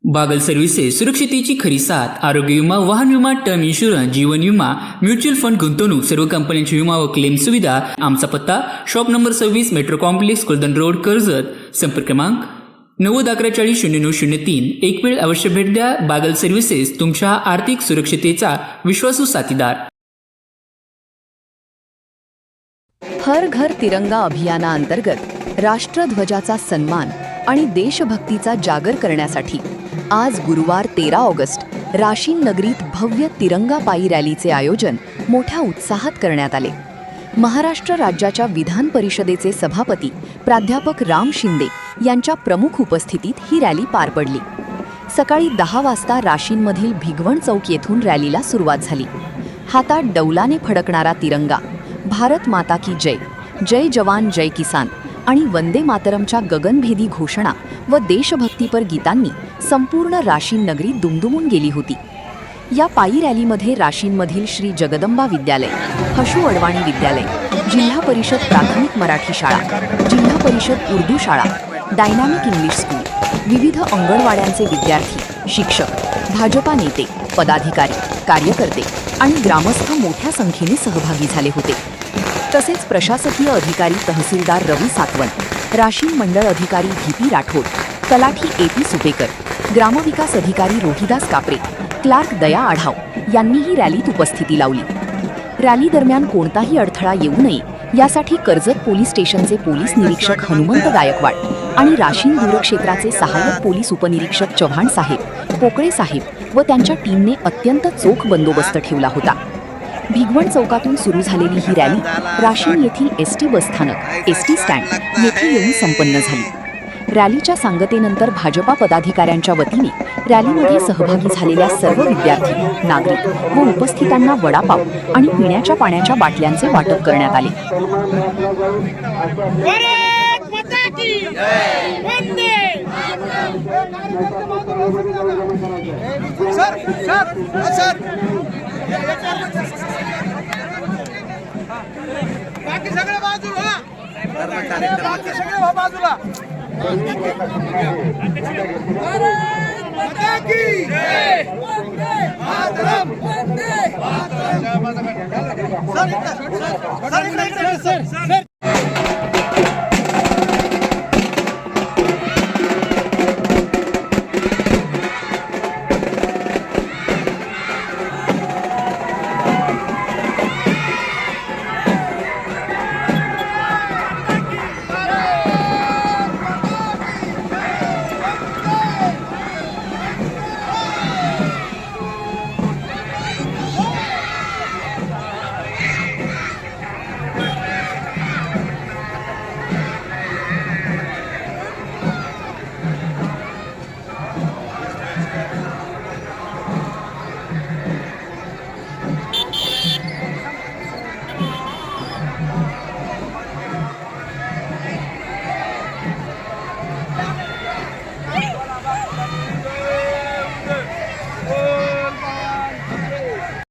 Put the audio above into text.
Bagal services सुरक्षितेची खरी साथ। आरोग्य विमा, वाहन विमा, टर्म इन्शुरन्स, जीवन विमा, म्युच्युअल फंड, गुंतवणूक, सर्व कंपन्यांची विमा व क्लेम सुविधा। आमचा पत्ता shop number 26, metro complex, Kuldan road, Karjat. संपर्क क्रमांक 9011400903। एक वेळ अवश्य भेट द्या। बागल सर्व्हिसेस, तुमच्या आर्थिक सुरक्षितेचा विश्वासू साथीदार। हर घर तिरंगा अभियानाअंतर्गत राष्ट्रध्वजाचा सन्मान आणि देशभक्तीचा जागर करण्यासाठी आज गुरुवार 13 ऑगस्ट राशीन नगरीत भव्य तिरंगा पायी रॅलीचे आयोजन मोठ्या उत्साहात करण्यात आले। महाराष्ट्र राज्याच्या विधान परिषदेचे सभापती प्राध्यापक राम शिंदे यांच्या प्रमुख उपस्थितीत ही रॅली पार पडली। सकाळी 10 वाजता राशीनमधील भिगवण चौक येथून रॅलीला सुरुवात झाली। हातात डौलाने फडकणारा तिरंगा, भारत माता की जय, जय जवान जय किसान आणि वंदे मातरमच्या गगनभेदी घोषणा व देशभक्तीपर गीतांनी संपूर्ण राशीन नगरी दुमदुमून गेली होती। या पायी रॅलीमध्ये राशीनमधील श्री जगदंबा विद्यालय, हशू अडवाणी विद्यालय, जिल्हा परिषद प्राथमिक मराठी शाळा, जिल्हा परिषद उर्दू शाळा, डायनामिक इंग्लिश स्कूल, विविध अंगणवाड्यांचे विद्यार्थी, शिक्षक, भाजपा नेते, पदाधिकारी, कार्यकर्ते आणि ग्रामस्थ मोठ्या संख्येने सहभागी झाले होते। तसेच प्रशासकीय अधिकारी तहसीलदार रवी सातवंत, राशीन मंडळ अधिकारी व्ही.पी. राठोड, तलाठी ए.पी. सुपेकर, ग्रामविकास अधिकारी रोहिदास कापरे, क्लार्क दया आढाव यांनीही रॅलीत उपस्थिती लावली। रॅली दरम्यान कोणताही अडथळा येऊ नये यासाठी कर्जत पोलीस स्टेशनचे पोलीस निरीक्षक हनुमंत गायकवाड आणि राशीन दूरक्षेत्राचे सहाय्यक पोलीस उपनिरीक्षक चव्हाण साहेब, पोकळे साहेब व त्यांच्या टीमने अत्यंत चोख बंदोबस्त ठेवला होता। भिगवण चौकातून सुरू झालेली ही रॅली राशीन येथील एसटी बसस्थानक, एसटी स्टँड येथे येऊन संपन्न झाली। रॅलीच्या सांगतेनंतर भाजपा पदाधिकाऱ्यांच्या वतीने रॅलीमध्ये सहभागी झालेल्या सर्व विद्यार्थी, नागरिक व उपस्थितांना वडापाव आणि पिण्याच्या पाण्याच्या बाटल्यांचे वाटप करण्यात आले। बाकी सगळे बाजूला, बाकी सगळे बाजूला। माता की जय, वंदे मातरम, वंदे मातरम। Sir, sir, sir, sir, sir, sir, sir.